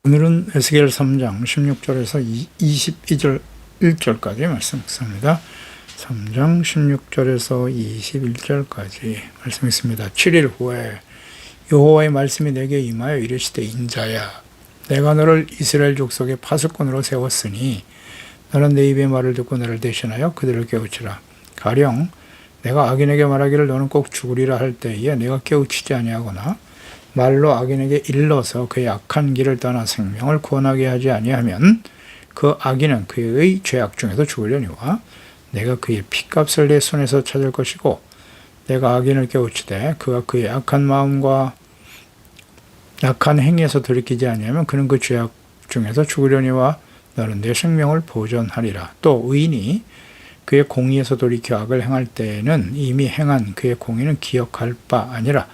오늘은 에스겔 3장 16절에서 22절 1절까지 말씀 있습니다. 3장 16절에서 21절까지 말씀 있습니다. 7일 후에 여호와의 말씀이 내게 임하여 이르시되 인자야 내가 너를 이스라엘 족속의 파수꾼으로 세웠으니 너는 내 입의 말을 듣고 나를 대신하여 그들을 깨우치라. 가령 내가 악인에게 말하기를 너는 꼭 죽으리라 할 때에 내가 깨우치지 아니하거나 말로 악인에게 일러서 그의 악한 길을 떠나 생명을 구원하게 하지 아니하면 그 악인은 그의 죄악 중에서 죽으려니와 내가 그의 핏값을 내 손에서 찾을 것이고 내가 악인을 깨우치되 그가 그의 악한 마음과 악한 행위에서 돌이키지 아니하면 그는 그 죄악 중에서 죽으려니와 너는 내 생명을 보존하리라. 또 의인이 그의 공의에서 돌이켜 악을 행할 때에는 이미 행한 그의 공의는 기억할 바 아니라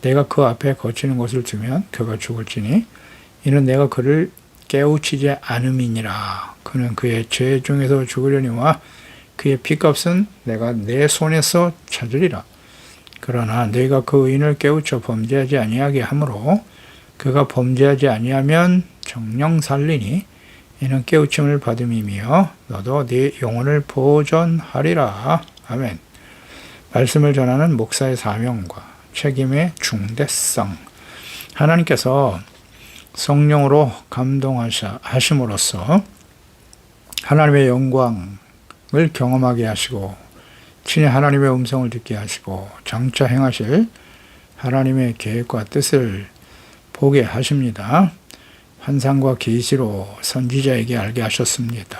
내가 그 앞에 거치는 것을 두면 그가 죽을지니 이는 내가 그를 깨우치지 않음이니라. 그는 그의 죄 중에서 죽으려니와 그의 핏값은 내가 내 손에서 찾으리라. 그러나 내가 그 의인을 깨우쳐 범죄하지 아니하게 하므로 그가 범죄하지 아니하면 정령 살리니 이는 깨우침을 받음이며 너도 네 영혼을 보존하리라. 아멘. 말씀을 전하는 목사의 사명과 책임의 중대성. 하나님께서 성령으로 감동하심으로써 하나님의 영광을 경험하게 하시고 친히 하나님의 음성을 듣게 하시고 장차 행하실 하나님의 계획과 뜻을 보게 하십니다. 환상과 계시로 선지자에게 알게 하셨습니다.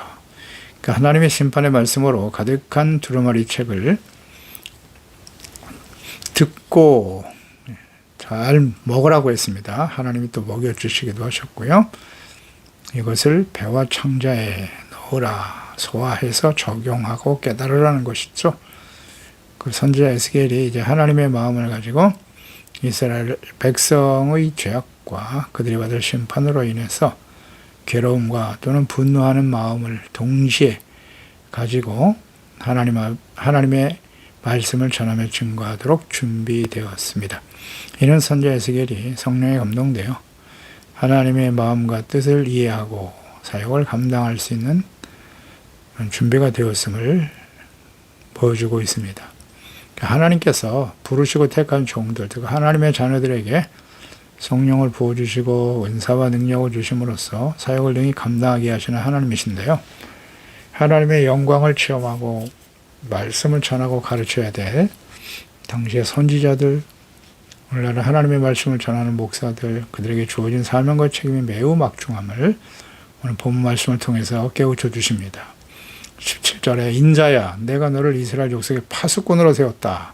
그러니까 하나님의 심판의 말씀으로 가득한 두루마리 책을 듣고 잘 먹으라고 했습니다. 하나님이 또 먹여주시기도 하셨고요. 이것을 배와 창자에 넣으라, 소화해서 적용하고 깨달으라는 것이죠. 그 선지자 에스겔이 이제 하나님의 마음을 가지고 이스라엘 백성의 죄악과 그들이 받을 심판으로 인해서 괴로움과 또는 분노하는 마음을 동시에 가지고 하나님의 말씀을 전하며 증거하도록 준비되었습니다. 이는 선지자 에스겔이 성령에 감동되어 하나님의 마음과 뜻을 이해하고 사역을 감당할 수 있는 준비가 되었음을 보여주고 있습니다. 하나님께서 부르시고 택한 종들, 즉 하나님의 자녀들에게 성령을 부어주시고 은사와 능력을 주심으로써 사역을 능히 감당하게 하시는 하나님이신데요. 하나님의 영광을 체험하고 말씀을 전하고 가르쳐야 될 당시의 선지자들, 오늘날은 하나님의 말씀을 전하는 목사들, 그들에게 주어진 사명과 책임이 매우 막중함을 오늘 본문 말씀을 통해서 깨우쳐 주십니다. 17절에 인자야 내가 너를 이스라엘 족속의 파수꾼으로 세웠다.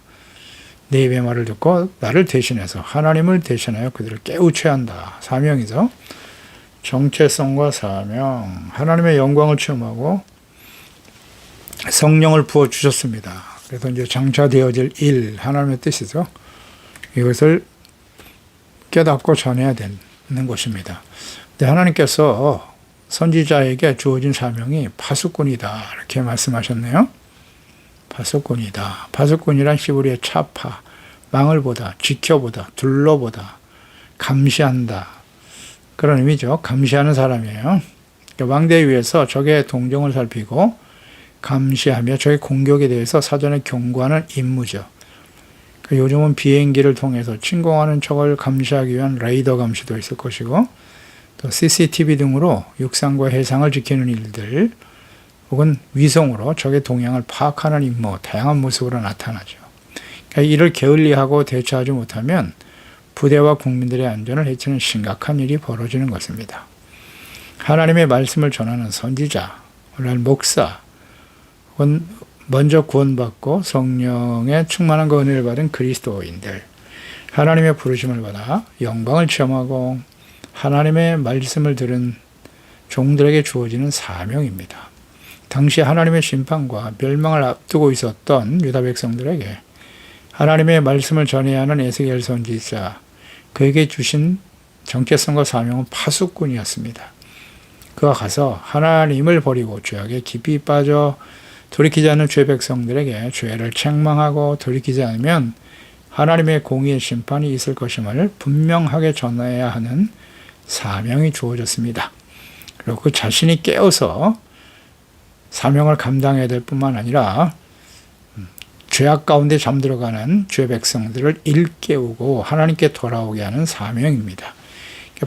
내 입의 말을 듣고 나를 대신해서 하나님을 대신하여 그들을 깨우쳐야 한다. 사명이죠. 정체성과 사명, 하나님의 영광을 체험하고 성령을 부어주셨습니다. 그래서 이제 장차 되어질 일, 하나님의 뜻이죠. 이것을 깨닫고 전해야 되는 것입니다. 근데 하나님께서 선지자에게 주어진 사명이 파수꾼이다. 이렇게 말씀하셨네요. 파수꾼이다. 파수꾼이란 히브리의 차파, 망을 보다, 지켜보다, 둘러보다, 감시한다. 그런 의미죠. 감시하는 사람이에요. 그러니까 왕대 위에서 적의 동정을 살피고 감시하며 적의 공격에 대해서 사전에 경고하는 임무죠. 요즘은 비행기를 통해서 침공하는 적을 감시하기 위한 레이더 감시도 있을 것이고 또 CCTV 등으로 육상과 해상을 지키는 일들 혹은 위성으로 적의 동향을 파악하는 임무, 다양한 모습으로 나타나죠. 그러니까 이를 게을리하고 대처하지 못하면 부대와 국민들의 안전을 해치는 심각한 일이 벌어지는 것입니다. 하나님의 말씀을 전하는 선지자, 오늘날 목사, 혹은 먼저 구원받고 성령의 충만한 그 은혜를 받은 그리스도인들, 하나님의 부르심을 받아 영광을 체험하고 하나님의 말씀을 들은 종들에게 주어지는 사명입니다. 당시 하나님의 심판과 멸망을 앞두고 있었던 유다 백성들에게 하나님의 말씀을 전해야 하는 에스겔 선지자, 그에게 주신 정체성과 사명은 파수꾼이었습니다. 그가 가서 하나님을 버리고 죄악에 깊이 빠져 돌이키지 않는 죄 백성들에게 죄를 책망하고 돌이키지 않으면 하나님의 공의의 심판이 있을 것임을 분명하게 전해야 하는 사명이 주어졌습니다. 그리고 그 자신이 깨어서 사명을 감당해야 될 뿐만 아니라 죄악 가운데 잠들어가는 죄 백성들을 일깨우고 하나님께 돌아오게 하는 사명입니다.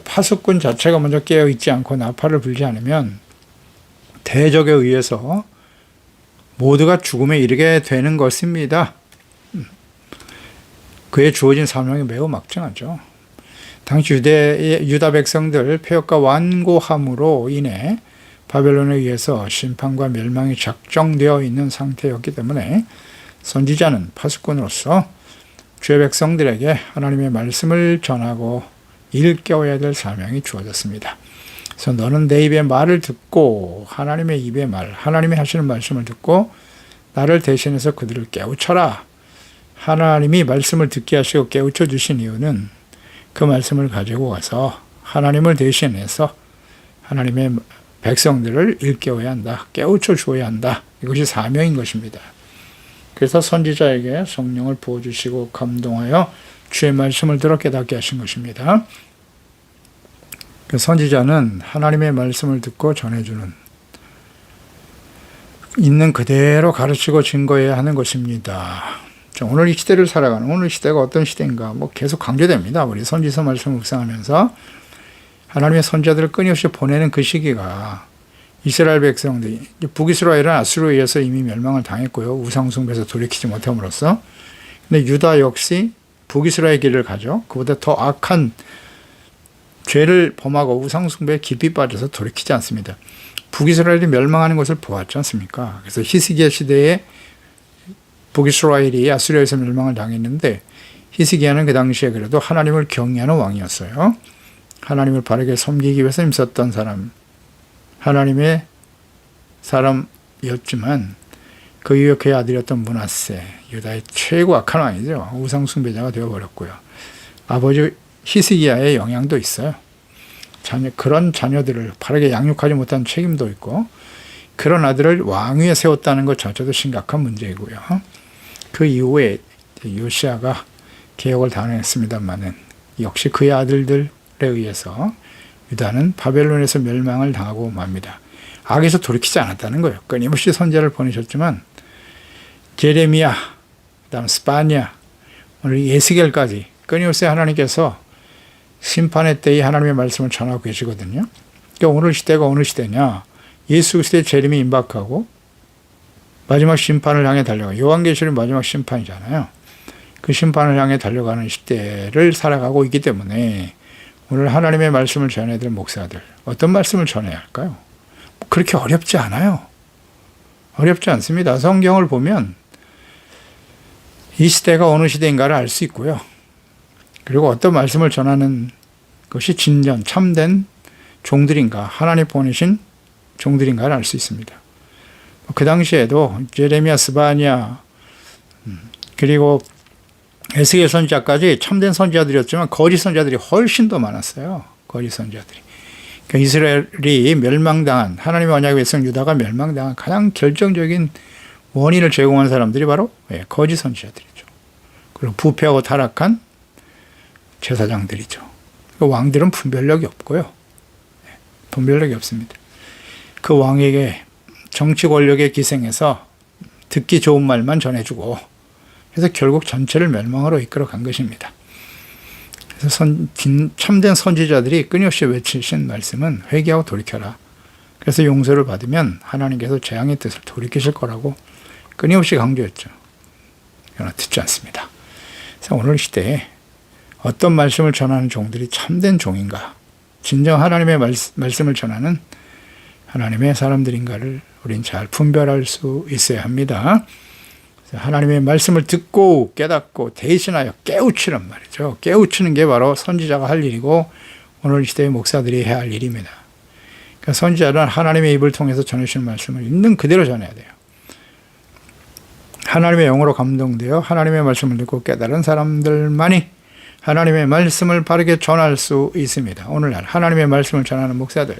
파수꾼 자체가 먼저 깨어있지 않고 나팔을 불지 않으면 대적에 의해서 모두가 죽음에 이르게 되는 것입니다. 그에 주어진 사명이 매우 막중하죠. 당시 유다 백성들 폐역과 완고함으로 인해 바벨론에 의해서 심판과 멸망이 작정되어 있는 상태였기 때문에 선지자는 파수꾼으로서 주의 백성들에게 하나님의 말씀을 전하고 일깨워야 될 사명이 주어졌습니다. 그래서 너는 내 입의 말을 듣고 하나님의 입의 말, 하나님이 하시는 말씀을 듣고 나를 대신해서 그들을 깨우쳐라. 하나님이 말씀을 듣게 하시고 깨우쳐 주신 이유는 그 말씀을 가지고 가서 하나님을 대신해서 하나님의 백성들을 일깨워야 한다. 깨우쳐 주어야 한다. 이것이 사명인 것입니다. 그래서 선지자에게 성령을 부어주시고 감동하여 주의 말씀을 들어 깨닫게 하신 것입니다. 그 선지자는 하나님의 말씀을 듣고 전해주는, 있는 그대로 가르치고 증거해야 하는 것입니다. 오늘 이 시대를 살아가는, 오늘 시대가 어떤 시대인가 계속 강조됩니다. 우리 선지서 말씀을 묵상하면서 하나님의 선지자들을 끊임없이 보내는 그 시기가 이스라엘 백성들이, 북이스라엘은 아수르에 의해서 이미 멸망을 당했고요. 우상숭배에서 돌이키지 못함으로써. 근데 유다 역시 북이스라엘 길을 가죠. 그보다 더 악한 죄를 범하고 우상숭배에 깊이 빠져서 돌이키지 않습니다. 북이스라엘이 멸망하는 것을 보았지 않습니까? 그래서 히스기야 시대에 북이스라엘이 아수르에서 멸망을 당했는데 히스기야는 그 당시에 그래도 하나님을 경외하는 왕이었어요. 하나님을 바르게 섬기기 위해서 힘썼던 사람, 하나님의 사람이었지만 그 이후에 그의 아들이었던 므낫세, 유다의 최고 악한 왕이죠. 우상숭배자가 되어버렸고요. 아버지 히스기야의 영향도 있어요. 그런 자녀들을 바르게 양육하지 못한 책임도 있고 그런 아들을 왕위에 세웠다는 것 자체도 심각한 문제이고요. 그 이후에 요시야가 개혁을 단행했습니다마는 역시 그의 아들들에 의해서 유다는 바벨론에서 멸망을 당하고 맙니다. 악에서 돌이키지 않았다는 거예요. 끊임없이 선지자를 보내셨지만 제레미야, 그다음 스파냐, 오늘 예스겔까지 끊임없이 하나님께서 심판의 때에 하나님의 말씀을 전하고 계시거든요. 그러니까 오늘 시대가 어느 시대냐? 예수 그리스도의 재림이 임박하고 마지막 심판을 향해 달려가, 요한계시록이 마지막 심판이잖아요. 그 심판을 향해 달려가는 시대를 살아가고 있기 때문에 오늘 하나님의 말씀을 전해야 될 목사들, 어떤 말씀을 전해야 할까요? 그렇게 어렵지 않아요. 어렵지 않습니다. 성경을 보면 이 시대가 어느 시대인가를 알 수 있고요. 그리고 어떤 말씀을 전하는 것이 진전, 참된 종들인가, 하나님 보내신 종들인가를 알 수 있습니다. 그 당시에도 제레미야, 스바냐, 그리고 에스겔 선지자까지 참된 선지자들이었지만 거짓 선지자들이 훨씬 더 많았어요. 거짓 선지자들이. 그러니까 이스라엘이 멸망당한, 하나님의 언약의 백성 유다가 멸망당한 가장 결정적인 원인을 제공한 사람들이 바로 거짓 선지자들이죠. 그리고 부패하고 타락한 제사장들이죠. 왕들은 분별력이 없고요. 분별력이 없습니다. 그 왕에게 정치 권력에 기생해서 듣기 좋은 말만 전해주고, 그래서 결국 전체를 멸망으로 이끌어간 것입니다. 그래서 참된 선지자들이 끊임없이 외치신 말씀은 회개하고 돌이켜라. 그래서 용서를 받으면 하나님께서 재앙의 뜻을 돌이키실 거라고 끊임없이 강조했죠. 그러나 듣지 않습니다. 그래서 오늘 시대에 어떤 말씀을 전하는 종들이 참된 종인가, 진정 하나님의 말씀을 전하는 하나님의 사람들인가를 우린 잘 분별할 수 있어야 합니다. 하나님의 말씀을 듣고 깨닫고 대신하여 깨우치란 말이죠. 깨우치는 게 바로 선지자가 할 일이고 오늘 시대의 목사들이 해야 할 일입니다. 그러니까 선지자는 하나님의 입을 통해서 전해주시는 말씀을 있는 그대로 전해야 돼요. 하나님의 영으로 감동되어 하나님의 말씀을 듣고 깨달은 사람들만이 하나님의 말씀을 바르게 전할 수 있습니다. 오늘날 하나님의 말씀을 전하는 목사들,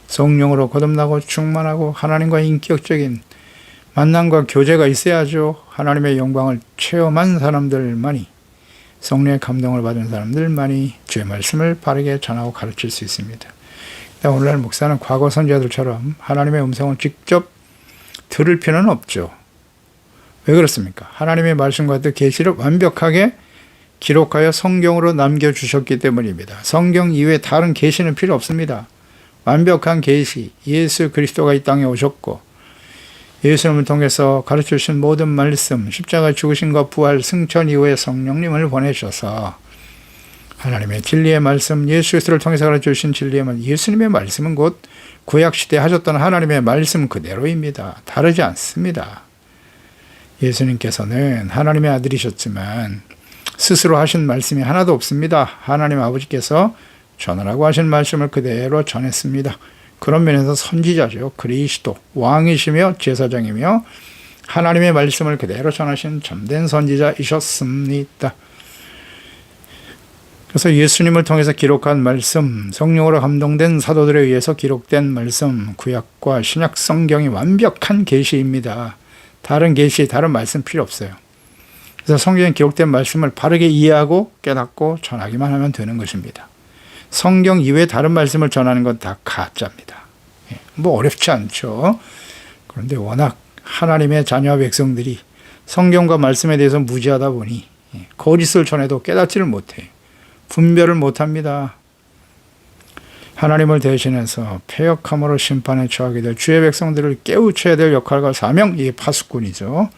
성령으로 거듭나고 충만하고 하나님과 인격적인 만남과 교제가 있어야죠. 하나님의 영광을 체험한 사람들만이 성령의 감동을 받은 사람들만이 주의 말씀을 바르게 전하고 가르칠 수 있습니다. 오늘날 목사는 과거 선지자들처럼 하나님의 음성을 직접 들을 필요는 없죠. 왜 그렇습니까? 하나님의 말씀과 같은 계시를 완벽하게 기록하여 성경으로 남겨주셨기 때문입니다. 성경 이외에 다른 계시는 필요 없습니다. 완벽한 계시, 예수 그리스도가 이 땅에 오셨고 예수님을 통해서 가르쳐 주신 모든 말씀, 십자가 죽으심과 부활, 승천 이후에 성령님을 보내셔서 하나님의 진리의 말씀, 예수 그리스도를 통해서 가르쳐 주신 진리의 말씀, 예수님의 말씀은 곧 구약시대에 하셨던 하나님의 말씀 그대로입니다. 다르지 않습니다. 예수님께서는 하나님의 아들이셨지만 스스로 하신 말씀이 하나도 없습니다. 하나님 아버지께서 전하라고 하신 말씀을 그대로 전했습니다. 그런 면에서 선지자죠. 그리스도, 왕이시며 제사장이며 하나님의 말씀을 그대로 전하신 참된 선지자이셨습니다. 그래서 예수님을 통해서 기록한 말씀, 성령으로 감동된 사도들에 의해서 기록된 말씀, 구약과 신약 성경이 완벽한 계시입니다. 다른 계시, 다른 말씀 필요 없어요. 그래서 성경에 기록된 말씀을 바르게 이해하고 깨닫고 전하기만 하면 되는 것입니다. 성경 이외에 다른 말씀을 전하는 건 다 가짜입니다. 뭐 어렵지 않죠. 그런데 워낙 하나님의 자녀 백성들이 성경과 말씀에 대해서 무지하다 보니 거짓을 전해도 깨닫지를 못해요. 분별을 못합니다. 하나님을 대신해서 패역함으로 심판에 처하게 될 주의 백성들을 깨우쳐야 될 역할과 사명, 이게 파수꾼이죠.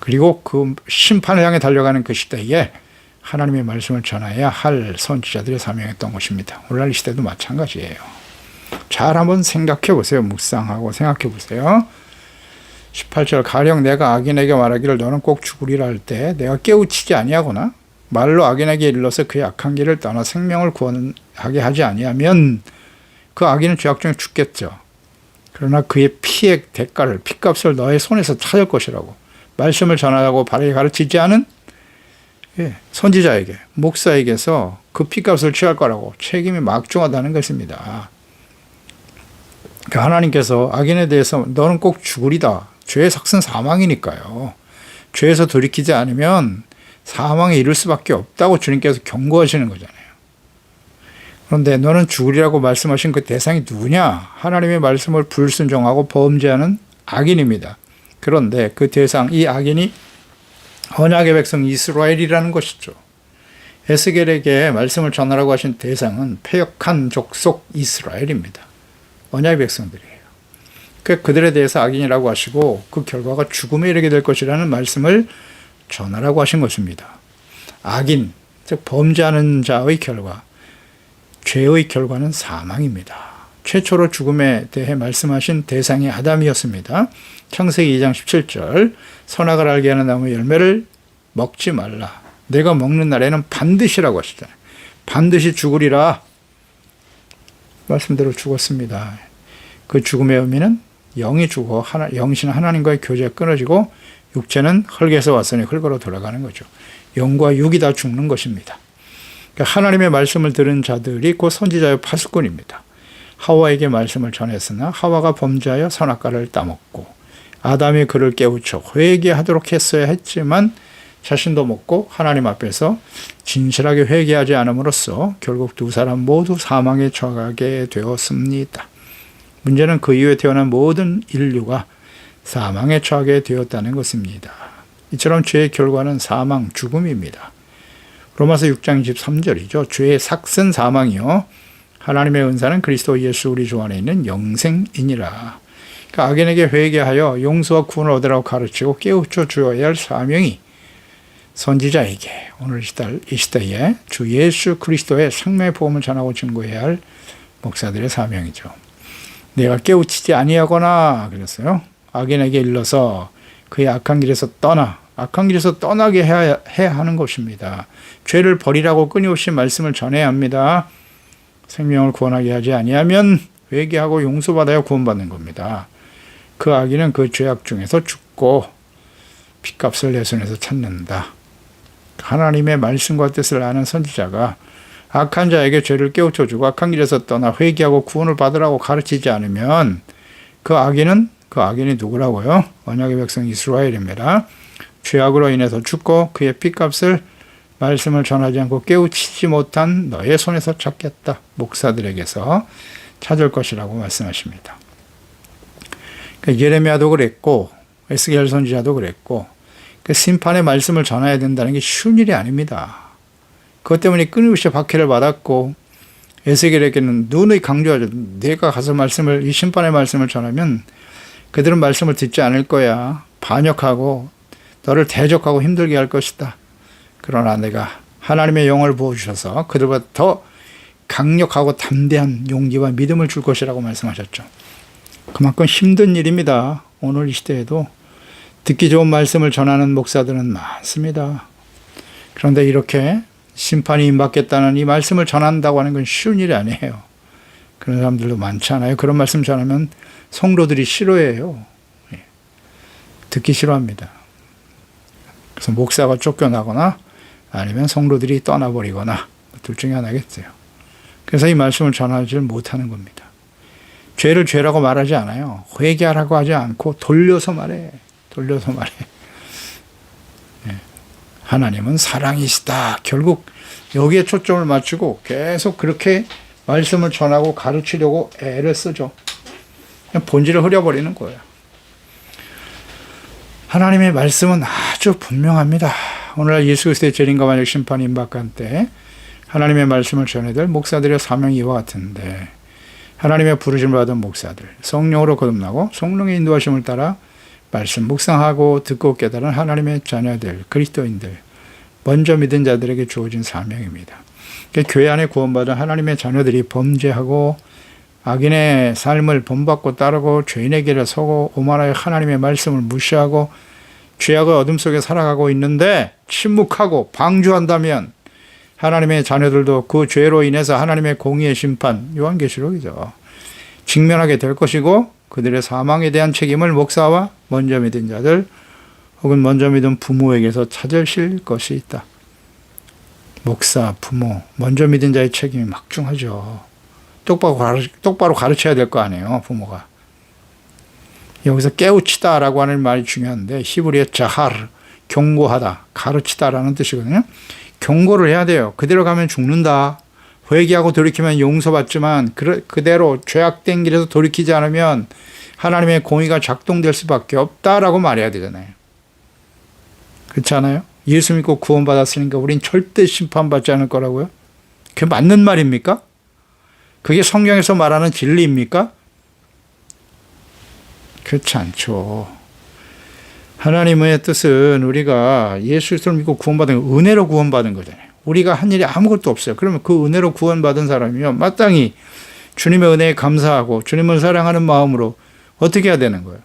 그리고 그 심판을 향해 달려가는 그 시대에 하나님의 말씀을 전해야 할 선지자들의 사명이었던 것입니다. 오늘날 이 시대도 마찬가지예요. 잘 한번 생각해 보세요. 묵상하고 생각해 보세요. 18절 가령 내가 악인에게 말하기를 너는 꼭 죽으리라 할 때 내가 깨우치지 아니하거나 말로 악인에게 일러서 그의 악한 길을 떠나 생명을 구원하게 하지 아니하면 그 악인은 죄악 중에 죽겠죠. 그러나 그의 피의 대가를, 핏값을 너의 손에서 찾을 것이라고 말씀을 전하라고 바르게 가르치지 않은 선지자에게, 목사에게서 그 핏값을 취할 거라고 책임이 막중하다는 것입니다. 그러니까 하나님께서 악인에 대해서 너는 꼭 죽으리다. 죄의 삭은 사망이니까요. 죄에서 돌이키지 않으면 사망에 이를 수밖에 없다고 주님께서 경고하시는 거잖아요. 그런데 너는 죽으리라고 말씀하신 그 대상이 누구냐? 하나님의 말씀을 불순종하고 범죄하는 악인입니다. 그런데 그 대상, 이 악인이 언약의 백성 이스라엘이라는 것이죠. 에스겔에게 말씀을 전하라고 하신 대상은 패역한 족속 이스라엘입니다. 언약의 백성들이에요. 그들에 대해서 악인이라고 하시고 그 결과가 죽음에 이르게 될 것이라는 말씀을 전하라고 하신 것입니다. 악인, 즉 범죄하는 자의 결과, 죄의 결과는 사망입니다. 최초로 죽음에 대해 말씀하신 대상이 아담이었습니다. 창세기 2장 17절 선악을 알게 하는 나무 열매를 먹지 말라. 내가 먹는 날에는 반드시라고 하시잖아요. 반드시 죽으리라. 말씀대로 죽었습니다. 그 죽음의 의미는 영이 죽어 영신은 하나님과의 교제가 끊어지고 육체는 흙에서 왔으니 흙으로 돌아가는 거죠. 영과 육이 다 죽는 것입니다. 그러니까 하나님의 말씀을 들은 자들이 곧 선지자의 파수꾼입니다. 하와에게 말씀을 전했으나 하와가 범죄하여 선악과를 따먹고 아담이 그를 깨우쳐 회개하도록 했어야 했지만 자신도 먹고 하나님 앞에서 진실하게 회개하지 않음으로써 결국 두 사람 모두 사망에 처하게 되었습니다. 문제는 그 이후에 태어난 모든 인류가 사망에 처하게 되었다는 것입니다. 이처럼 죄의 결과는 사망, 죽음입니다. 로마서 6장 23절이죠. 죄의 삭은 사망이요 하나님의 은사는 그리스도 예수 우리 주 안에 있는 영생이니라. 그러니까 악인에게 회개하여 용서와 구원을 얻으라고 가르치고 깨우쳐 주어야 할 사명이 선지자에게 오늘 이 시대에 주 예수 그리스도의 생명의 복음을 전하고 증거해야 할 목사들의 사명이죠. 내가 깨우치지 아니하거나 그랬어요. 악인에게 일러서 그의 악한 길에서 악한 길에서 떠나게 해야 하는 것입니다. 죄를 버리라고 끊임없이 말씀을 전해야 합니다. 생명을 구원하게 하지 아니하면 회개하고 용서받아야 구원받는 겁니다. 그 악인은 그 죄악 중에서 죽고 핏값을 내 손에서 찾는다. 하나님의 말씀과 뜻을 아는 선지자가 악한 자에게 죄를 깨우쳐주고 악한 길에서 떠나 회개하고 구원을 받으라고 가르치지 않으면 그 악인이 누구라고요? 언약의 백성 이스라엘입니다. 죄악으로 인해서 죽고 그의 핏값을 말씀을 전하지 않고 깨우치지 못한 너의 손에서 찾겠다. 목사들에게서 찾을 것이라고 말씀하십니다. 그러니까 예레미야도 그랬고 에스겔 선지자도 그랬고 그 심판의 말씀을 전해야 된다는 게 쉬운 일이 아닙니다. 그것 때문에 끊임없이 박해를 받았고 에스겔에게는 누누이 강조하죠. 내가 가서 이 심판의 말씀을 전하면 그들은 말씀을 듣지 않을 거야. 반역하고 너를 대적하고 힘들게 할 것이다. 그러나 내가 하나님의 영을 부어주셔서 그들보다 더 강력하고 담대한 용기와 믿음을 줄 것이라고 말씀하셨죠. 그만큼 힘든 일입니다. 오늘 이 시대에도 듣기 좋은 말씀을 전하는 목사들은 많습니다. 그런데 이렇게 심판이 임받겠다는 이 말씀을 전한다고 하는 건 쉬운 일이 아니에요. 그런 사람들도 많잖아요. 그런 말씀 전하면 성도들이 싫어해요. 듣기 싫어합니다. 그래서 목사가 쫓겨나거나 아니면 성도들이 떠나버리거나 둘 중에 하나겠어요. 그래서 이 말씀을 전하지 못하는 겁니다. 죄를 죄라고 말하지 않아요. 회개하라고 하지 않고 돌려서 말해. 돌려서 말해. 하나님은 사랑이시다. 결국 여기에 초점을 맞추고 계속 그렇게 말씀을 전하고 가르치려고 애를 쓰죠. 본질을 흐려버리는 거예요. 하나님의 말씀은 아주 분명합니다. 오늘날 예수 그리스도의 재림과 만약 심판이 임박한 때 하나님의 말씀을 전해야 될 목사들의 사명이 이와 같은데 하나님의 부르심을 받은 목사들, 성령으로 거듭나고 성령의 인도하심을 따라 말씀 묵상하고 듣고 깨달은 하나님의 자녀들, 그리스도인들, 먼저 믿은 자들에게 주어진 사명입니다. 교회 안에 구원받은 하나님의 자녀들이 범죄하고 악인의 삶을 본받고 따르고 죄인의 길에 서고 오만하여 하나님의 말씀을 무시하고 죄악의 어둠 속에 살아가고 있는데 침묵하고 방주한다면 하나님의 자녀들도 그 죄로 인해서 하나님의 공의의 심판, 요한계시록이죠. 직면하게 될 것이고 그들의 사망에 대한 책임을 목사와 먼저 믿은 자들 혹은 먼저 믿은 부모에게서 찾으실 것이 있다. 목사, 부모, 먼저 믿은 자의 책임이 막중하죠. 똑바로 가르쳐야 될 거 아니에요, 부모가. 여기서 깨우치다라고 하는 말이 중요한데 히브리어 자하르, 경고하다, 가르치다라는 뜻이거든요. 경고를 해야 돼요. 그대로 가면 죽는다. 회개하고 돌이키면 용서받지만 그대로 죄악된 길에서 돌이키지 않으면 하나님의 공의가 작동될 수밖에 없다라고 말해야 되잖아요. 그렇지 않아요? 예수 믿고 구원받았으니까 우린 절대 심판받지 않을 거라고요? 그게 맞는 말입니까? 그게 성경에서 말하는 진리입니까? 그렇지 않죠. 하나님의 뜻은 우리가 예수를 믿고 구원받은 은혜로 구원받은 거잖아요. 우리가 한 일이 아무것도 없어요. 그러면 그 은혜로 구원받은 사람이면 마땅히 주님의 은혜에 감사하고 주님을 사랑하는 마음으로 어떻게 해야 되는 거예요?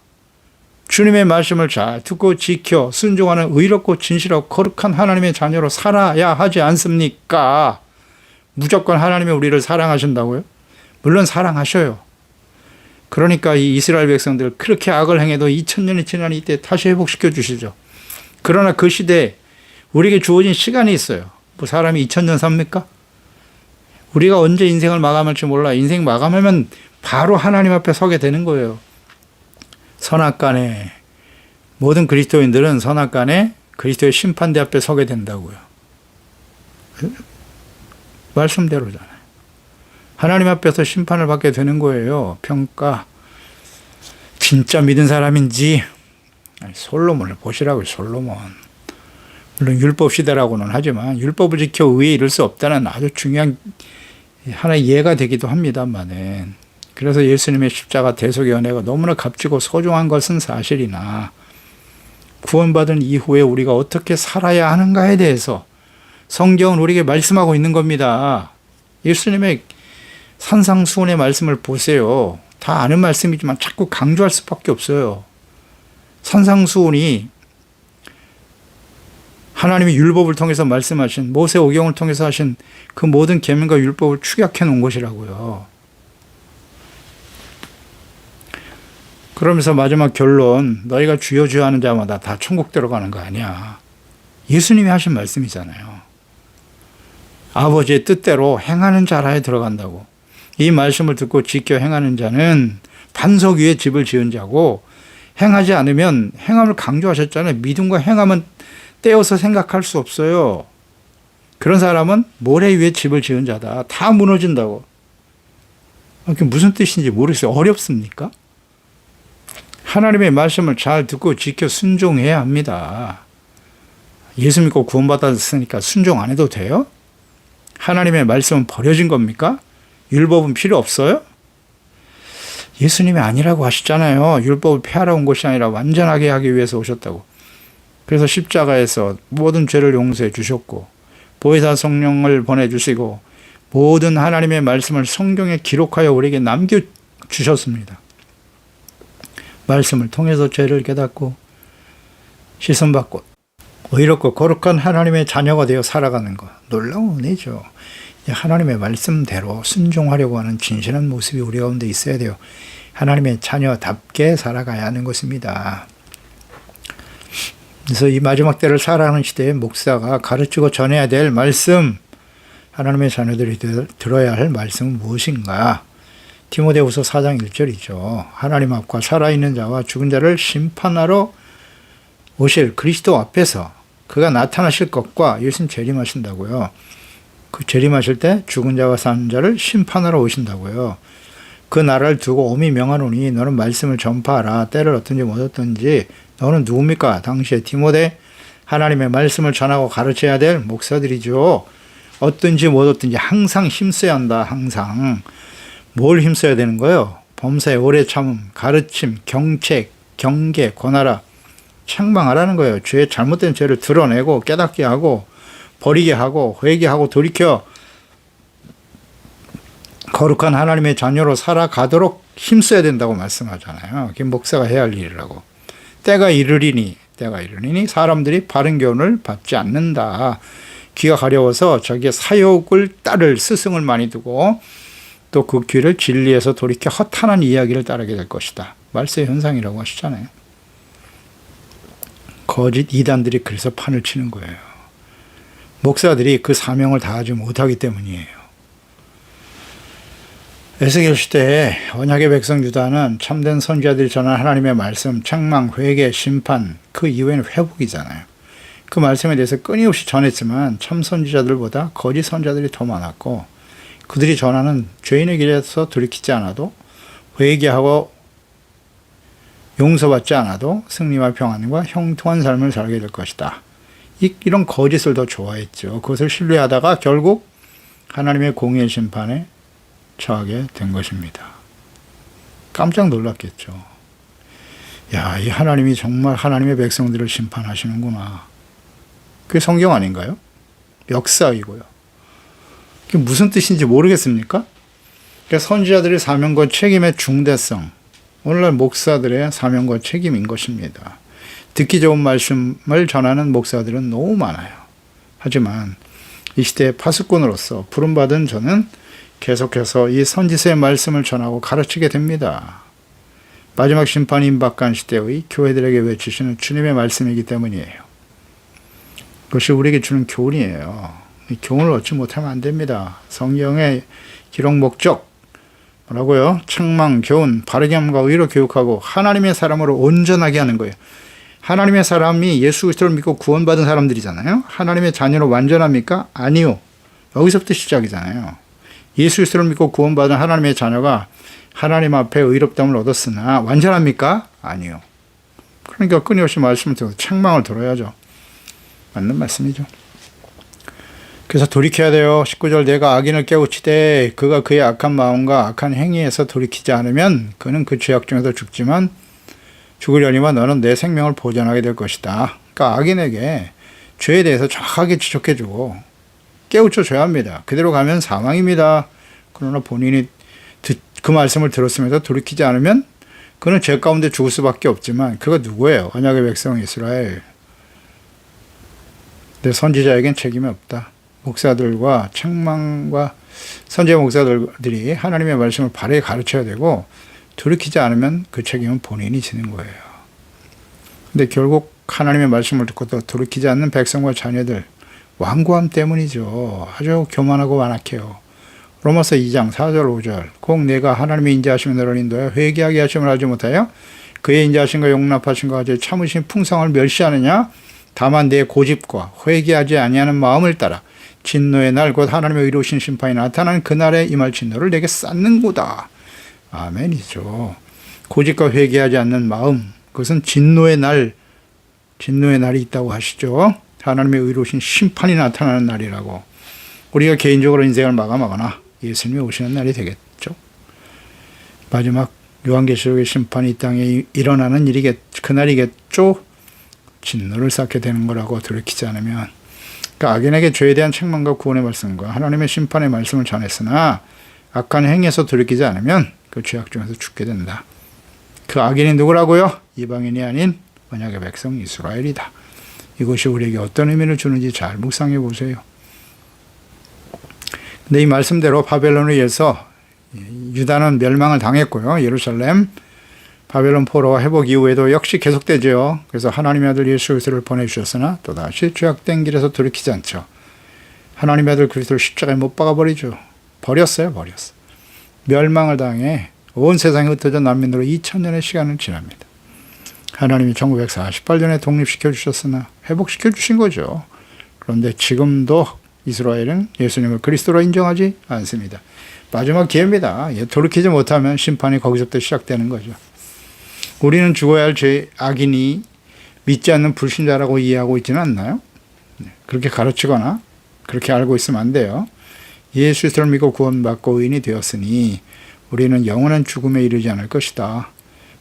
주님의 말씀을 잘 듣고 지켜 순종하는 의롭고 진실하고 거룩한 하나님의 자녀로 살아야 하지 않습니까? 무조건 하나님이 우리를 사랑하신다고요? 물론 사랑하셔요. 그러니까 이 이스라엘 백성들 그렇게 악을 행해도 2000년이 지난 이때 다시 회복시켜 주시죠. 그러나 그 시대에 우리에게 주어진 시간이 있어요. 뭐 사람이 2000년 삽니까? 우리가 언제 인생을 마감할지 몰라. 인생 마감하면 바로 하나님 앞에 서게 되는 거예요. 선악간에 모든 그리스도인들은 선악간에 그리스도의 심판대 앞에 서게 된다고요. 말씀대로잖아요. 하나님 앞에서 심판을 받게 되는 거예요. 평가. 진짜 믿은 사람인지. 솔로몬을 보시라고요. 솔로몬. 물론 율법 시대라고는 하지만 율법을 지켜 의에 이를 수 없다는 아주 중요한 하나의 예가 되기도 합니다만은 그래서 예수님의 십자가 대속의 은혜가 너무나 값지고 소중한 것은 사실이나 구원받은 이후에 우리가 어떻게 살아야 하는가에 대해서 성경은 우리에게 말씀하고 있는 겁니다. 예수님의 산상수훈의 말씀을 보세요. 다 아는 말씀이지만 자꾸 강조할 수밖에 없어요. 산상수훈이 하나님이 율법을 통해서 말씀하신 모세오경을 통해서 하신 그 모든 계명과 율법을 축약해 놓은 것이라고요. 그러면서 마지막 결론, 너희가 주여 주여 하는 자마다 다 천국 들어가는 거 아니야. 예수님이 하신 말씀이잖아요. 아버지의 뜻대로 행하는 자라에 들어간다고. 이 말씀을 듣고 지켜 행하는 자는 반석 위에 집을 지은 자고 행하지 않으면 행함을 강조하셨잖아요. 믿음과 행함은 떼어서 생각할 수 없어요. 그런 사람은 모래 위에 집을 지은 자다. 다 무너진다고. 그게 무슨 뜻인지 모르겠어요. 어렵습니까? 하나님의 말씀을 잘 듣고 지켜 순종해야 합니다. 예수 믿고 구원받았으니까 순종 안 해도 돼요? 하나님의 말씀은 버려진 겁니까? 율법은 필요 없어요? 예수님이 아니라고 하시잖아요. 율법을 폐하러 온 것이 아니라 완전하게 하기 위해서 오셨다고. 그래서 십자가에서 모든 죄를 용서해 주셨고 보혜사 성령을 보내주시고 모든 하나님의 말씀을 성경에 기록하여 우리에게 남겨주셨습니다. 말씀을 통해서 죄를 깨닫고 씻음받고 의롭고 거룩한 하나님의 자녀가 되어 살아가는 것, 놀라운 은혜죠. 하나님의 말씀대로 순종하려고 하는 진실한 모습이 우리 가운데 있어야 돼요. 하나님의 자녀답게 살아가야 하는 것입니다. 그래서 이 마지막 때를 살아가는 시대에 목사가 가르치고 전해야 될 말씀, 하나님의 자녀들이 들어야 할 말씀은 무엇인가? 디모데후서 4장 1절이죠. 하나님 앞과 살아있는 자와 죽은 자를 심판하러 오실 그리스도 앞에서 그가 나타나실 것과 예수님 재림하신다고요. 그 재림하실 때 죽은 자와 산 자를 심판하러 오신다고요. 그 나라를 두고 엄히 명하노니 너는 말씀을 전파하라. 때를 어떤지 못 어떤지. 너는 누굽니까? 당시에 디모데 하나님의 말씀을 전하고 가르쳐야 될 목사들이죠. 어떤지 못 어떤지 항상 힘써야 한다. 항상. 뭘 힘써야 되는 거예요? 범사의 오래 참음, 가르침, 경책, 경계, 권하라. 책망하라는 거예요. 잘못된 죄를 드러내고 깨닫게 하고 버리게 하고 회개하고 돌이켜 거룩한 하나님의 자녀로 살아가도록 힘써야 된다고 말씀하잖아요. 그게 목사가 해야 할 일이라고. 때가 이르리니 사람들이 바른 교훈을 받지 않는다. 귀가 가려워서 자기의 사욕을 따를 스승을 많이 두고 또 그 귀를 진리에서 돌이켜 허탄한 이야기를 따르게 될 것이다. 말세 현상이라고 하시잖아요. 거짓 이단들이 그래서 판을 치는 거예요. 목사들이 그 사명을 다하지 못하기 때문이에요. 에스겔 시대에 언약의 백성 유다는 참된 선지자들이 전한 하나님의 말씀, 책망, 회개, 심판, 그 이후에는 회복이잖아요. 그 말씀에 대해서 끊임없이 전했지만 참 선지자들보다 거짓 선지자들이 더 많았고 그들이 전하는 죄인의 길에서 돌이키지 않아도 회개하고 용서받지 않아도 승리와 평안과 형통한 삶을 살게 될 것이다. 이런 거짓을 더 좋아했죠. 그것을 신뢰하다가 결국 하나님의 공의의 심판에 처하게 된 것입니다. 깜짝 놀랐겠죠. 야, 이 하나님이 정말 하나님의 백성들을 심판하시는구나. 그게 성경 아닌가요? 역사이고요. 그게 무슨 뜻인지 모르겠습니까? 그러니까 선지자들의 사명과 책임의 중대성, 오늘날 목사들의 사명과 책임인 것입니다. 듣기 좋은 말씀을 전하는 목사들은 너무 많아요. 하지만 이 시대의 파수꾼으로서 부름받은 저는 계속해서 이 선지서의 말씀을 전하고 가르치게 됩니다. 마지막 심판이 임박한 시대의 교회들에게 외치시는 주님의 말씀이기 때문이에요. 그것이 우리에게 주는 교훈이에요. 이 교훈을 얻지 못하면 안 됩니다. 성경의 기록 목적 뭐라고요? 책망, 교훈, 바르게 함과 의로 교육하고 하나님의 사람으로 온전하게 하는 거예요. 하나님의 사람이 예수 그리스도를 믿고 구원받은 사람들이잖아요. 하나님의 자녀로 완전합니까? 아니요. 여기서부터 시작이잖아요. 예수 그리스도를 믿고 구원받은 하나님의 자녀가 하나님 앞에 의롭다함을 얻었으나 완전합니까? 아니요. 그러니까 끊임없이 말씀을 듣고 책망을 들어야죠. 맞는 말씀이죠. 그래서 돌이켜야 돼요. 19절 내가 악인을 깨우치되 그가 그의 악한 마음과 악한 행위에서 돌이키지 않으면 그는 그 죄악 중에서 죽지만 죽으려니와 너는 내 생명을 보존하게 될 것이다. 그러니까 악인에게 죄에 대해서 정확하게 지적해주고 깨우쳐줘야 합니다. 그대로 가면 사망입니다. 그러나 본인이 그 말씀을 들었으면서 돌이키지 않으면 그는 죄 가운데 죽을 수밖에 없지만 그가 누구예요? 언약의 백성 이스라엘. 내 선지자에겐 책임이 없다. 목사들과 책망과 선지자 목사들이 하나님의 말씀을 바르게 가르쳐야 되고 돌이키지 않으면 그 책임은 본인이 지는 거예요. 근데 결국 하나님의 말씀을 듣고 또 돌이키지 않는 백성과 자녀들 완고함 때문이죠. 아주 교만하고 완악해요. 로마서 2장 4절 5절 꼭 내가 하나님의 인자하심을 너를 인도하여 회개하게 하심을 하지 못하여 그의 인자하심과 용납하심과 같이 참으신 풍성을 멸시하느냐 다만 내 고집과 회개하지 아니하는 마음을 따라 진노의 날 곧 하나님의 의로우신 심판이 나타나는 그날에 임할 진노를 내게 쌓는구다. 아멘이죠. 고집과 회개하지 않는 마음, 그것은 진노의 날이 있다고 하시죠. 하나님의 의로우신 심판이 나타나는 날이라고. 우리가 개인적으로 인생을 마감하거나 예수님이 오시는 날이 되겠죠. 마지막 요한계시록의 심판이 이 땅에 일어나는 그날이겠죠. 진노를 쌓게 되는 거라고 돌이키지 않으면. 그러니까 악인에게 죄에 대한 책망과 구원의 말씀과 하나님의 심판의 말씀을 전했으나 악한 행위에서 돌이키지 않으면 그 죄악 중에서 죽게 된다. 그 악인이 누구라고요? 이방인이 아닌 언약의 백성 이스라엘이다. 이것이 우리에게 어떤 의미를 주는지 잘 묵상해 보세요. 근데 이 말씀대로 바벨론에 의해서 유다는 멸망을 당했고요. 예루살렘 바벨론 포로와 회복 이후에도 역시 계속되죠. 그래서 하나님의 아들 예수 그리스도를 보내주셨으나 또다시 죄악된 길에서 돌이키지 않죠. 하나님의 아들 그리스도를 십자가에 못 박아버리죠. 버렸어요. 멸망을 당해 온 세상에 흩어져 난민으로 2000년의 시간을 지납니다. 하나님이 1948년에 독립시켜 주셨으나 회복시켜 주신 거죠. 그런데 지금도 이스라엘은 예수님을 그리스도로 인정하지 않습니다. 마지막 기회입니다. 돌이키지 못하면 심판이 거기서부터 시작되는 거죠. 우리는 죽어야 할 악인이 믿지 않는 불신자라고 이해하고 있지는 않나요? 그렇게 가르치거나 그렇게 알고 있으면 안 돼요. 예수 그리스도를 믿고 구원받고 의인이 되었으니 우리는 영원한 죽음에 이르지 않을 것이다.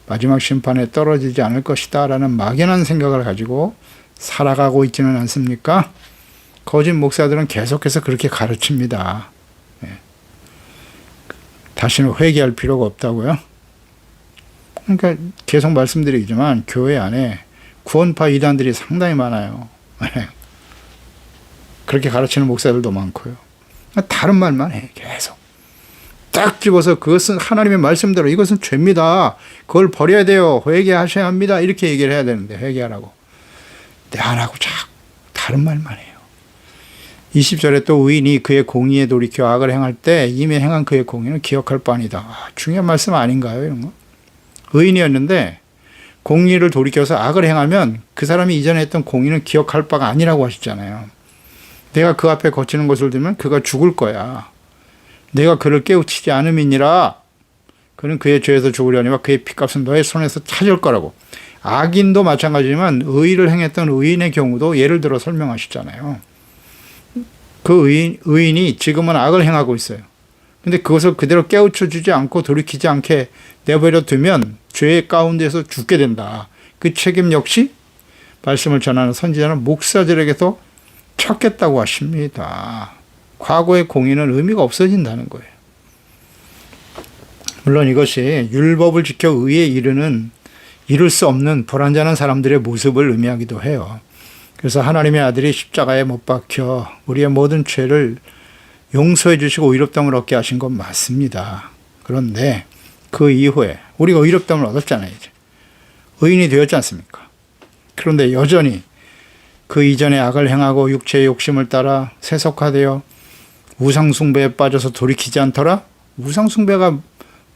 마지막 심판에 떨어지지 않을 것이다 라는 막연한 생각을 가지고 살아가고 있지는 않습니까? 거짓 목사들은 계속해서 그렇게 가르칩니다. 다시는 회개할 필요가 없다고요? 그러니까 계속 말씀드리지만 교회 안에 구원파 이단들이 상당히 많아요. 그렇게 가르치는 목사들도 많고요. 다른 말만 해. 계속 딱 집어서 그것은 하나님의 말씀대로 이것은 죄입니다. 그걸 버려야 돼요. 회개하셔야 합니다. 이렇게 얘기를 해야 되는데 회개하라고. 근데 안 하고 자꾸 다른 말만 해요. 20절에 또 의인이 그의 공의에 돌이켜 악을 행할 때 이미 행한 그의 공의는 기억할 바 아니다. 중요한 말씀 아닌가요? 이런 거. 의인이었는데 공의를 돌이켜서 악을 행하면 그 사람이 이전에 했던 공의는 기억할 바가 아니라고 하셨잖아요. 내가 그 앞에 거치는 것을 들면 그가 죽을 거야. 내가 그를 깨우치지 않음이니라. 그는 그의 죄에서 죽으려니와 그의 피값은 너의 손에서 찾을 거라고. 악인도 마찬가지지만 의의를 행했던 의인의 경우도 예를 들어 설명하시잖아요. 그 의인이 지금은 악을 행하고 있어요. 근데 그것을 그대로 깨우쳐 주지 않고 돌이키지 않게 내버려 두면 죄의 가운데서 죽게 된다. 그 책임 역시 말씀을 전하는 선지자는 목사들에게서 찾겠다고 하십니다. 과거의 공의는 의미가 없어진다는 거예요. 물론 이것이 율법을 지켜 의에 이룰 수 없는 불완전한 사람들의 모습을 의미하기도 해요. 그래서 하나님의 아들이 십자가에 못 박혀 우리의 모든 죄를 용서해 주시고 의롭다함을 얻게 하신 건 맞습니다. 그런데 그 이후에 우리가 의롭다함을 얻었잖아요. 이제 의인이 되었지 않습니까? 그런데 여전히 그 이전에 악을 행하고 육체의 욕심을 따라 세속화되어 우상숭배에 빠져서 돌이키지 않더라? 우상숭배가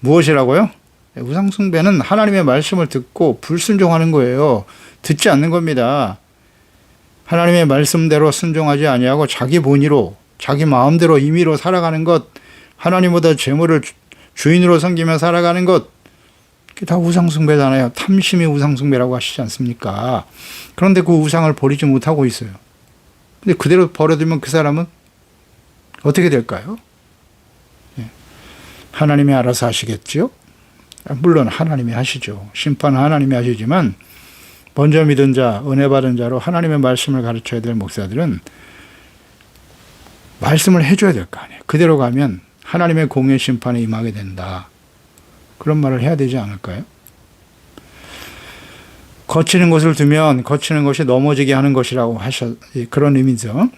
무엇이라고요? 우상숭배는 하나님의 말씀을 듣고 불순종하는 거예요. 듣지 않는 겁니다. 하나님의 말씀대로 순종하지 아니하고 자기 본의로 자기 마음대로 임의로 살아가는 것, 하나님보다 재물을 주인으로 섬기며 살아가는 것, 그게 다 우상숭배잖아요. 탐심이 우상숭배라고 하시지 않습니까? 그런데 그 우상을 버리지 못하고 있어요. 근데 그대로 버려두면 그 사람은 어떻게 될까요? 하나님이 알아서 하시겠죠? 물론 하나님이 하시죠. 심판은 하나님이 하시지만 먼저 믿은 자, 은혜 받은 자로 하나님의 말씀을 가르쳐야 될 목사들은 말씀을 해줘야 될 거 아니에요. 그대로 가면 하나님의 공의 심판에 임하게 된다. 그런 말을 해야 되지 않을까요? 거치는 것을 두면 거치는 것이 넘어지게 하는 것이라고 그런 의미죠.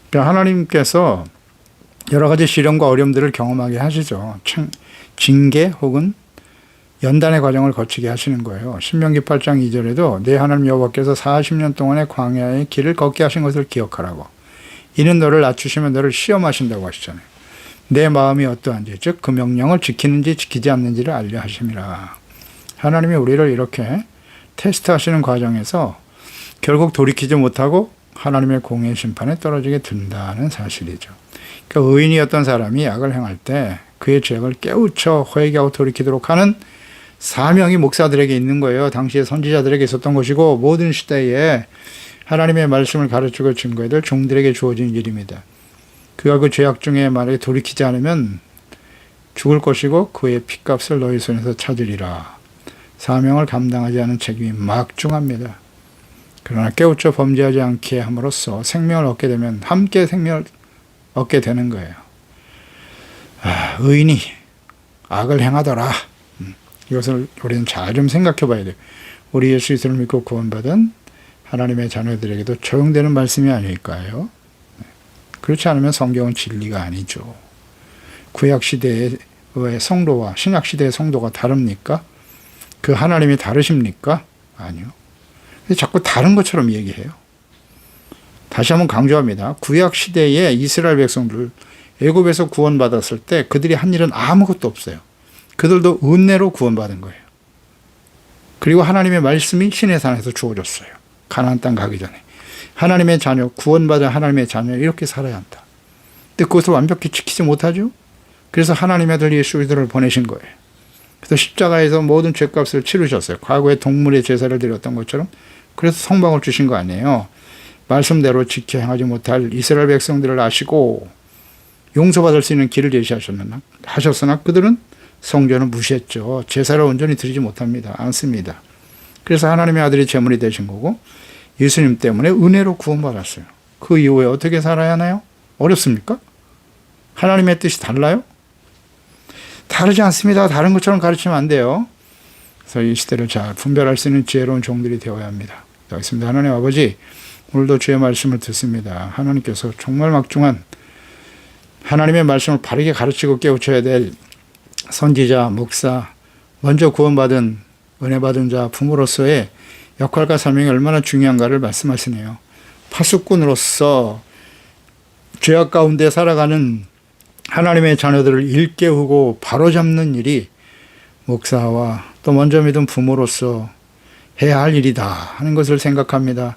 그러니까 하나님께서 여러 가지 시련과 어려움들을 경험하게 하시죠. 징계 혹은 연단의 과정을 거치게 하시는 거예요. 신명기 8장 2절에도 내 하나님 여호와께서 40년 동안의 광야의 길을 걷게 하신 것을 기억하라고. 이는 너를 낮추시면 너를 시험하신다고 하시잖아요. 내 마음이 어떠한지, 즉 그 명령을 지키는지 지키지 않는지를 알려 하심이라. 하나님이 우리를 이렇게 테스트하시는 과정에서 결국 돌이키지 못하고 하나님의 공의 심판에 떨어지게 된다는 사실이죠. 그러니까 의인이었던 사람이 악을 행할 때 그의 죄악을 깨우쳐 회개하고 돌이키도록 하는 사명이 목사들에게 있는 거예요. 당시에 선지자들에게 있었던 것이고 모든 시대에 하나님의 말씀을 가르치고 증거해야 될 종들에게 주어진 일입니다. 그가 그 죄악 중에 만약에 돌이키지 않으면 죽을 것이고 그의 핏값을 너희 손에서 찾으리라. 사명을 감당하지 않은 책임이 막중합니다. 그러나 깨우쳐 범죄하지 않게 함으로써 생명을 얻게 되면 함께 생명을 얻게 되는 거예요. 의인이 악을 행하더라. 이것을 우리는 잘 좀 생각해 봐야 돼요. 우리 예수 그리스도를 믿고 구원받은 하나님의 자녀들에게도 적용되는 말씀이 아닐까요? 그렇지 않으면 성경은 진리가 아니죠. 구약시대의 성도와 신약시대의 성도가 다릅니까? 그 하나님이 다르십니까? 아니요. 자꾸 다른 것처럼 얘기해요. 다시 한번 강조합니다. 구약시대의 이스라엘 백성들 애굽에서 구원받았을 때 그들이 한 일은 아무것도 없어요. 그들도 은혜로 구원받은 거예요. 그리고 하나님의 말씀이 시내산에서 주어졌어요. 가나안 땅 가기 전에. 하나님의 자녀, 구원받은 하나님의 자녀 이렇게 살아야 한다. 근데 그것을 완벽히 지키지 못하죠. 그래서 하나님의 아들 예수 그리스도를 보내신 거예요. 그래서 십자가에서 모든 죄값을 치르셨어요. 과거에 동물의 제사를 드렸던 것처럼. 그래서 성방을 주신 거 아니에요. 말씀대로 지켜 행하지 못할 이스라엘 백성들을 아시고 용서받을 수 있는 길을 제시하셨으나 그들은 성전을 무시했죠. 제사를 온전히 드리지 못합니다. 않습니다. 그래서 하나님의 아들이 제물이 되신 거고 예수님 때문에 은혜로 구원받았어요. 그 이후에 어떻게 살아야 하나요? 어렵습니까? 하나님의 뜻이 달라요? 다르지 않습니다. 다른 것처럼 가르치면 안 돼요. 그래서 이 시대를 잘 분별할 수 있는 지혜로운 종들이 되어야 합니다. 여기있습니다. 하나님 아버지, 오늘도 주의 말씀을 듣습니다. 하나님께서 정말 막중한 하나님의 말씀을 바르게 가르치고 깨우쳐야 될 선지자, 목사, 먼저 구원받은 은혜 받은 자, 부모로서의 역할과 사명이 얼마나 중요한가를 말씀하시네요. 파수꾼으로서 죄악 가운데 살아가는 하나님의 자녀들을 일깨우고 바로잡는 일이 목사와 또 먼저 믿은 부모로서 해야 할 일이다 하는 것을 생각합니다.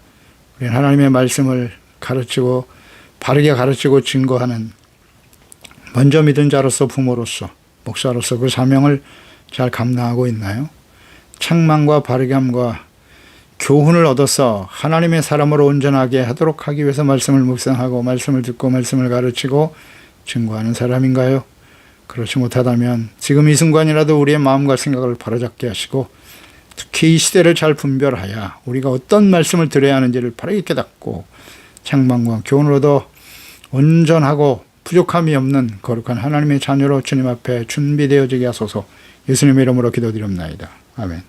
우리는 하나님의 말씀을 가르치고 바르게 가르치고 증거하는 먼저 믿은 자로서 부모로서 목사로서 그 사명을 잘 감당하고 있나요? 책망과 바르게함과 교훈을 얻어서 하나님의 사람으로 온전하게 하도록 하기 위해서 말씀을 묵상하고 말씀을 듣고 말씀을 가르치고 증거하는 사람인가요? 그렇지 못하다면 지금 이 순간이라도 우리의 마음과 생각을 바로잡게 하시고 특히 이 시대를 잘 분별하여 우리가 어떤 말씀을 들어야 하는지를 바르게 깨닫고 책망과 교훈을 얻어 온전하고 부족함이 없는 거룩한 하나님의 자녀로 주님 앞에 준비되어지게 하소서. 예수님의 이름으로 기도드립니다. 아멘.